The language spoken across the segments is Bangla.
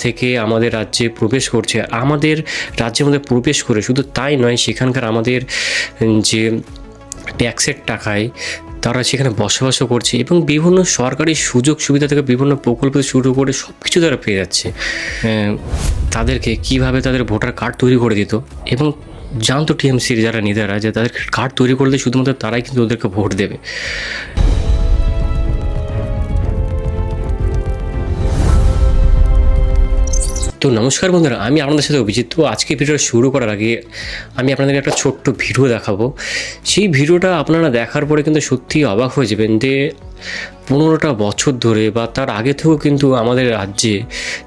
থেকে আমাদের রাজ্যে প্রবেশ করছে, আমাদের রাজ্যের মধ্যে প্রবেশ করে শুধু তাই নয়, সেখানকার আমাদের যে ট্যাক্সের টাকায় তারা সেখানে বসবাসও করছে এবং বিভিন্ন সরকারি সুযোগ সুবিধা থেকে বিভিন্ন প্রকল্প শুরু করে সব কিছু তারা পেয়ে যাচ্ছে। তাদেরকে কিভাবে তাদের ভোটার কার্ড তৈরি করে দিত এবং জানতো টিএমসির যারা নেতারা যে তাদের কার্ড তৈরি করলে শুধুমাত্র তারাই কিন্তু ওদেরকে ভোট দেবে। তো নমস্কার বন্ধুরা, আমি আপনাদের সাথে অভিজিৎ। তো আজকে ভিডিওটা শুরু করার আগে আমি আপনাদেরকে একটা ছোট্ট ভিডিও দেখাবো। সেই ভিডিওটা আপনারা দেখার পরে কিন্তু সত্যি অবাক হয়ে যাবেন যে 15টা বছর ধরে বা তার আগে থেকেও কিন্তু আমাদের রাজ্যে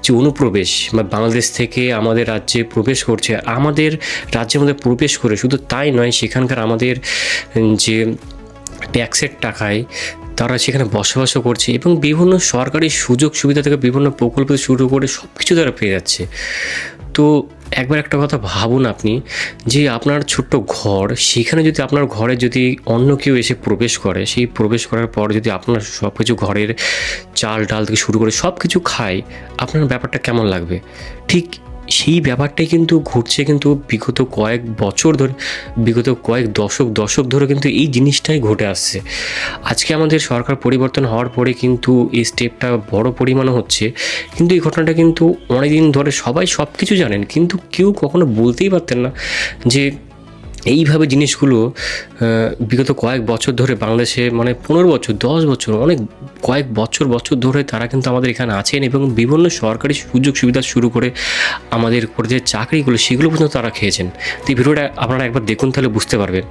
যে অনুপ্রবেশ বা বাংলাদেশ থেকে আমাদের রাজ্যে প্রবেশ করছে, আমাদের রাজ্যের মধ্যে প্রবেশ করে শুধু তাই নয়, সেখানকার আমাদের যে ট্যাক্সের টাকায় তারা সেখানে বসবাসও করছে এবং বিভিন্ন সরকারি সুযোগ সুবিধা থেকে বিভিন্ন প্রকল্প শুরু করে সব কিছু তারা পেয়ে যাচ্ছে। তো একবার একটা কথা ভাবুন আপনি, যে আপনার ছোট্ট ঘর, সেখানে যদি আপনার ঘরে যদি অন্য কেউ এসে প্রবেশ করে, সেই প্রবেশ করার পর যদি আপনার সব কিছু ঘরের চাল ডাল থেকে শুরু করে সব কিছু খায়, আপনার ব্যাপারটা কেমন লাগবে? ঠিক সেই ব্যাপারটাই কিন্তু ঘটছে কিন্তু বিগত কয়েক বছর ধরে, বিগত কয়েক দশক ধরে কিন্তু এই জিনিসটাই ঘটে আসছে। আজকে আমাদের সরকার পরিবর্তন হওয়ার পরে কিন্তু এই স্টেপটা বড় পরিমাণে হচ্ছে, কিন্তু এই ঘটনাটা কিন্তু অনেকদিন ধরে সবাই সব কিছু জানেন, কিন্তু কেউ কখনো বলতেই পারতেন না যে এইভাবে জিনিসগুলো বিগত কয়েক বছর ধরে বাংলাদেশে, মানে 15 বছর 10 বছর, অনেক কয়েক বছর ধরে তারা কিন্তু আমাদের এখানে আছেন এবং বিভিন্ন সরকারি সুযোগ সুবিধা শুরু করে আমাদের করে যে চাকরিগুলো, সেগুলো পর্যন্ত তারা খেয়েছেন। তো এই ভিডিওটা আপনারা একবার দেখুন, তাহলে বুঝতে পারবেন।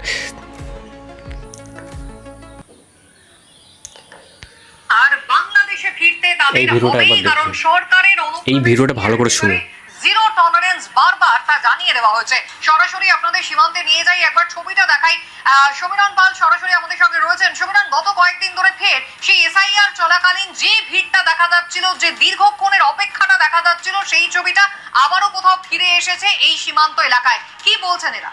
আর বাংলাদেশে ফিরতে তাদের হবেই, কারণ সরকারের এই ভিডিওটা ভালো করে শুনুন। জিরো টলারেন্স বারবার তা জানিয়ে দেওয়া হয়েছে। সরাসরি আপনাদের সীমান্তে নিয়ে যাই, একবার ছবিটা দেখাই। সমীরণ পাল সরাসরি আমাদের সঙ্গে রয়েছেন। সমীরণ, গত কয়েকদিন ধরে ফের সেই এসআইআর চলাকালীন যে ভিড়টা দেখা যাচ্ছিল, যে দীর্ঘক্ষণের অপেক্ষাটা দেখা যাচ্ছিল, সেই ছবিটা আবারও কোথাও ফিরে এসেছে এই সীমান্ত এলাকায়। কি বলছেন এরা?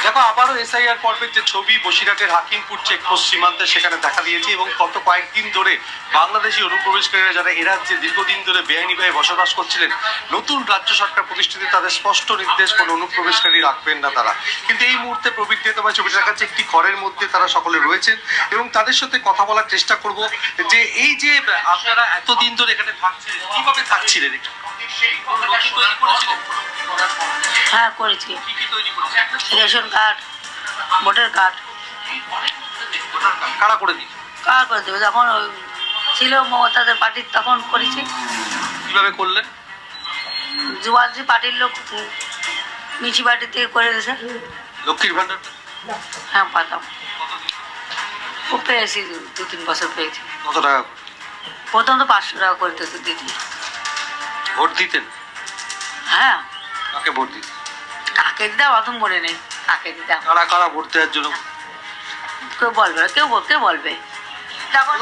দেখো, আবারও এসআইআর পর্বের যে ছবি বসিরহাটের হাকিমপুর চেকপোস্ট সীমান্তে সেখানে দেখা দিয়েছে এবং গত কয়েকদিন ধরে বাংলাদেশি অনুপ্রবেশকারীরা যারা এ রাজ্যে দীর্ঘদিন ধরে বেআইনিভাবে বসবাস করছিলেন, নতুন রাজ্য সরকার প্রতিষ্ঠিত তাদের স্পষ্ট নির্দেশ কোনো অনুপ্রবেশকারী রাখবেন না তারা। কিন্তু এই মুহূর্তে প্রবৃত্তি তোমার ছবিটা দেখাচ্ছে একটি ঘরের মধ্যে তারা সকলে রয়েছেন এবং তাদের সাথে কথা বলার চেষ্টা করব যে এই যে আপনারা এতদিন ধরে এখানে থাকছিলেন, কিভাবে থাকছিলেন? হ্যাঁ, করেছি। Ration card, voter card. কারা করে দিই? কারা করে দেবে? যখন ছিল মমতাদের পার্টির তখন করেছি। কিভাবে করলেন? যুবাজি পার্টির লোক মিউনিসিপালিটি থেকে করে দিয়েছে। লক্ষ্মীর ভান্ডার? হ্যাঁ, পাতাম। ও পেয়েছি, 2-3 বছর পেয়েছি। কত টাকা? প্রথম তো 500 টাকা করে দিতে দিদি। ভোট দিতেন? হ্যাঁ। কাকে ভোট দিতেন? কাকে দিতে প্রথম মনে নেই, কাকে দিতে। কারা কারা ভোট দেওয়ার জন্য? কেউ বলবে না, কেউ বলবে। যখন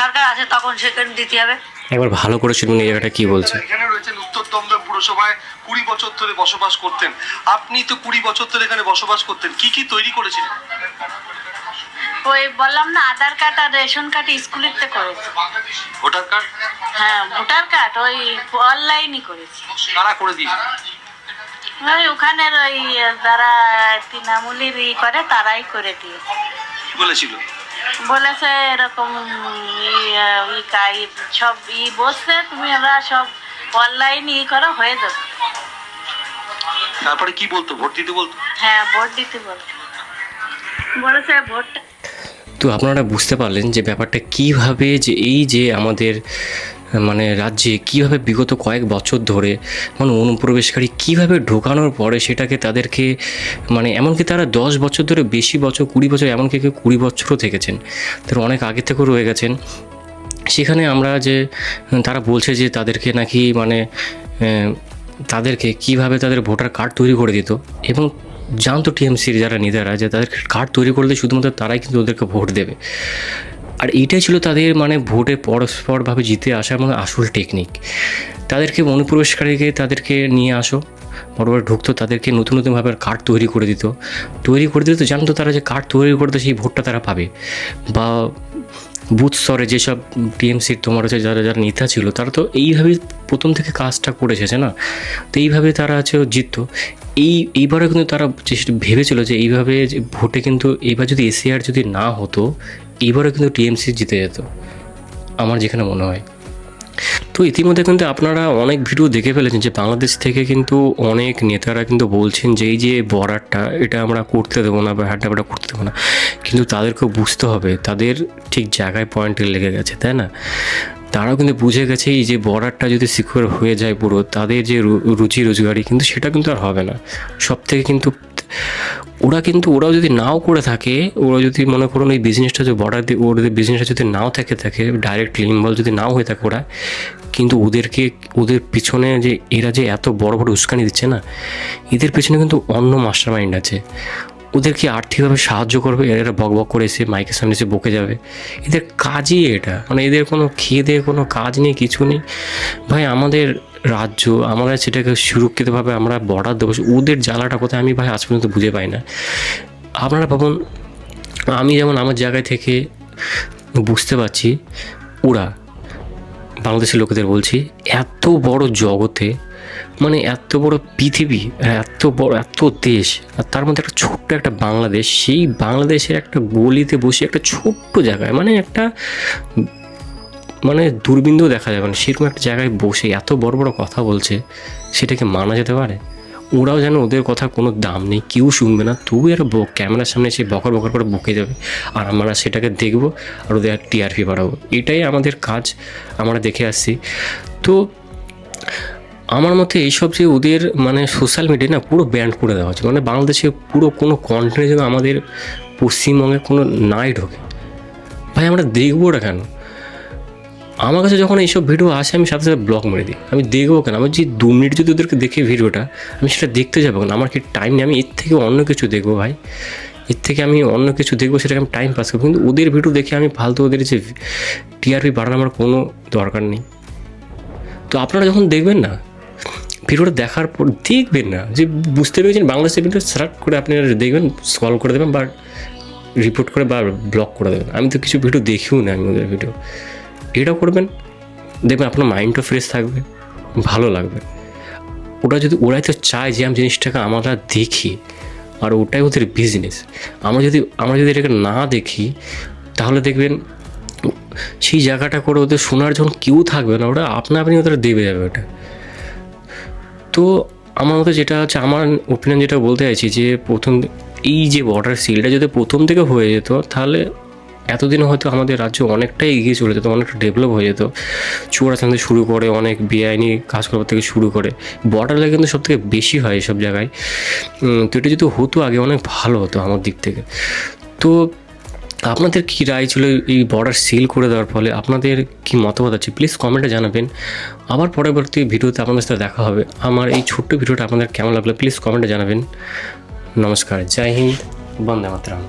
সরকার আছে তখন সেখানে দিতে হবে। একবার ভালো করে শুনুন এই জায়গাটা কি বলছে। এখানে রয়েছেন উত্তর দমদম পুরসভায় 20 বছর ধরে বসবাস করতেন। আপনি তো 20 বছর ধরে এখানে বসবাস করতেন, কি কি তৈরি করেছিলেন? ওই বললাম না, আধার কার্ড আর রেশন কার্ড স্কুলেতে করেছি। Voter card? হ্যাঁ, ভোটার কার্ড ওই অনলাইনই করেছি। কারা করে দিয়েছে? ওই ওখানের ওই যারা তৃণমূলের করে তারাই করে দিয়েছে। কি বলেছিল? বলেছে এরকম সব বসছে, তুমি ওরা সব অনলাইন করো, হয়ে যাবে। তারপরে কি বলতো? ভোট দিতে বলতো? হ্যাঁ, ভোট দিতে বলেছে ভোটটা। তো আপনারা বুঝতে পারলেন যে ব্যাপারটা কিভাবে, যে এই যে আমাদের মানে রাজ্যে কিভাবে বিগত কয়েক বছর ধরে মানে অনুপ্রবেশকারী কিভাবে ঢোকানোর পরে সেটাকে তাদেরকে মানে এমনকি তারা 10 বছর ধরে, বেশি বছর 20 বছর, এমনকি কেউ 20 বছরও থেকেছেন, তারা অনেক আগে থেকেও রয়ে গেছেন সেখানে। আমরা যে তারা বলছে যে তাদেরকে নাকি মানে তাদেরকে কিভাবে তাদের ভোটার কার্ড তৈরি করে দিত এবং জানতো টিএমসির যারা নেতারা যে তাদের কার্ড তৈরি করলে শুধুমাত্র তারাই কিন্তু ওদেরকে ভোট দেবে। আর এইটাই ছিল তাদের মানে ভোটে পরস্পরভাবে জিতে আসার মানে আসল টেকনিক। তাদেরকে অনুপ্রবেশকারীকে তাদেরকে নিয়ে আসো, বরাবর ঢুকতো, তাদেরকে নতুনভাবে কার্ড তৈরি করে দিত, জানতো তারা যে কার্ড তৈরি করতে সেই ভোটটা তারা পাবে। বা বুথ স্তরে যেসব টিএমসির তোমার হচ্ছে যারা যারা নেতা ছিল তারা তো এইভাবেই প্রথম থেকে কাজটা করে এসেছে না, তো এইভাবে তারা হচ্ছে জিততো। এইবারে কিন্তু তারা চেষ্টা ভেবেছিল যে এইভাবে যে ভোটে কিন্তু এইবার যদি এসআইআর যদি না হতো এইবারে কিন্তু টিএমসি জিতে যেত, আমার যেখানে মনে হয়। তো ইতিমধ্যে কিন্তু আপনারা অনেক ভিডিও দেখে ফেলেছেন যে বাংলাদেশ থেকে কিন্তু অনেক নেতারা কিন্তু বলছেন যে এই যে বর্ডারটা এটা আমরা করতে দেবো না বা হাড্ডাবাড্ডা করতে দেবো না, কিন্তু তাদেরকেও বুঝতে হবে তাদের ঠিক জায়গায় পয়েন্টে লেগে গেছে, তাই না? তারাও কিন্তু বুঝে গেছে এই যে বর্ডারটা যদি সিকিউর হয়ে যায় পুরো, তাদের যে রুচি রোজগারি কিন্তু সেটা কিন্তু আর হবে না। সব থেকে কিন্তু ওরাও যদি নাও করে থাকে, ওরা যদি মনে করুন এই বিজনেসটা যে বর্ডার দিয়ে ওদের বিজনেসটা যদি নাও থাকে ডাইরেক্টলি ইনভলভ যদি নাও হয়ে থাকে ওরা, কিন্তু ওদের পিছনে যে এরা যে এত বড় বড় উস্কানি দিচ্ছে না, এদের পিছনে কিন্তু অন্য মাস্টার মাইন্ড আছে। ওদেরকে আর্থিকভাবে সাহায্য করবে, এরা বক বক করে এসে মাইকের সামনে এসে বকে যাবে। এদের কাজই এটা, মানে এদের কোনো খেয়ে দিয়ে কোনো কাজ নেই, কিছু নেই। ভাই আমাদের রাজ্য, আমরা সেটাকে সুরক্ষিতভাবে আমরা বর্ডার দেবো, ওদের জ্বালাটা কোথায় আমি ভাই আজ পর্যন্ত বুঝে পাই না। আপনারা ভাবুন, আমি যেমন আমার জায়গায় থেকে বুঝতে পারছি, ওরা বাংলাদেশের লোকেদের বলছি, এত বড় জগতে, মানে এত বড় পৃথিবী, এত বড় এত দেশ, আর তার মধ্যে একটা ছোট্ট একটা বাংলাদেশ, সেই বাংলাদেশের একটা গলিতে বসে একটা ছোট্ট জায়গায়, মানে দূরবিন্দু দেখা যাবে না সেরকম একটা জায়গায় বসে এত বড় বড় কথা বলছে, সেটাকে মানা যেতে পারে? ওরাও যেন ওদের কথা কোনো দাম নেই, কেউ শুনবে না, তবু এরা ক্যামেরার সামনে এসে বকর বকর করে বকে যাবে, আর আমরা সেটাকে দেখবো আর ওদের টিআরপি বাড়াবো। এটাই আমাদের কাজ, আমরা দেখে আসছি। তো আমার মতে এইসব যে ওদের মানে সোশ্যাল মিডিয়া না পুরো ব্যান্ড করে দেওয়া হচ্ছে, মানে বাংলাদেশে পুরো কোনো কন্টেন্ট যেন আমাদের পশ্চিমবঙ্গে কোনো নাই ঢোকে। ভাই আমরা দেখবো ওটা কেন? আমার কাছে যখন এইসব ভিডিও আসে আমি সাথে সাথে ব্লক মেরে দিই। আমি দেখবো কেন? আমার যে 2 মিনিট যদি ওদেরকে দেখে ভিডিওটা, আমি সেটা দেখতে যাবো কেন? আমার কি টাইম নেই? আমি এর থেকে অন্য কিছু দেখবো ভাই, এর থেকে আমি অন্য কিছু দেখবো, সেটাকে আমি টাইম পাস করবো। কিন্তু ওদের ভিডিও দেখে আমি ফালতু ওদের যে টিআরপি বাড়ানো আমার কোনো দরকার নেই। তো আপনারা যখন দেখবেন না ভিডিওটা, দেখার পর দেখবেন না যে বুঝতে পেরেছেন বাংলাদেশের ভিডিও, সার্চ করে আপনি দেখবেন, স্ক্রল করে দেবেন বা রিপোর্ট করে বা ব্লক করে দেবেন। আমি তো কিছু ভিডিও দেখিও না আমি ওদের ভিডিও, এটাও করবেন, দেখবেন আপনার মাইন্ডও ফ্রেশ থাকবে, ভালো লাগবে। ওরাই তো চায় যে আমি জিনিসটাকে আমরা দেখি, আর ওটাই ওদের বিজনেস। আমরা যদি এটাকে না দেখি, তাহলে দেখবেন সেই জায়গাটা করে ওদের শোনার যখন কেউ থাকবে না, ওরা আপনি ওদের দেবে যাবে ওটা। তো আমার মতে যেটা হচ্ছে, আমার ওপিনিয়ন যেটা বলতে চাইছি, যে এই যে বর্ডার সিলটা যদি প্রথম থেকে হয়ে যেত, তাহলে এতদিন হয়তো আমাদের রাজ্য অনেকটাই এগিয়ে চলে যেত, অনেকটা ডেভেলপ হয়ে যেত। চোরাচান থেকে শুরু করে অনেক বেআইনি কাজ করার থেকে শুরু করে বর্ডারে কিন্তু সব থেকে বেশি হয় এইসব জায়গায়। তো এটা যদি হতো আগে, অনেক ভালো হতো আমার দিক থেকে। তো আপনাদের কী রায় ছিল এই বর্ডার সিল করে দেওয়ার ফলে? আপনাদের কী মতামত আছে প্লিজ কমেন্টে জানাবেন। আবার পরবর্তী ভিডিওতে আপনাদের সাথে দেখা হবে। আমার এই ছোট্ট ভিডিওটা আপনাদের কেমন লাগলো প্লিজ কমেন্টে জানাবেন। নমস্কার, জয় হিন্দ, বন্দে মাতরম।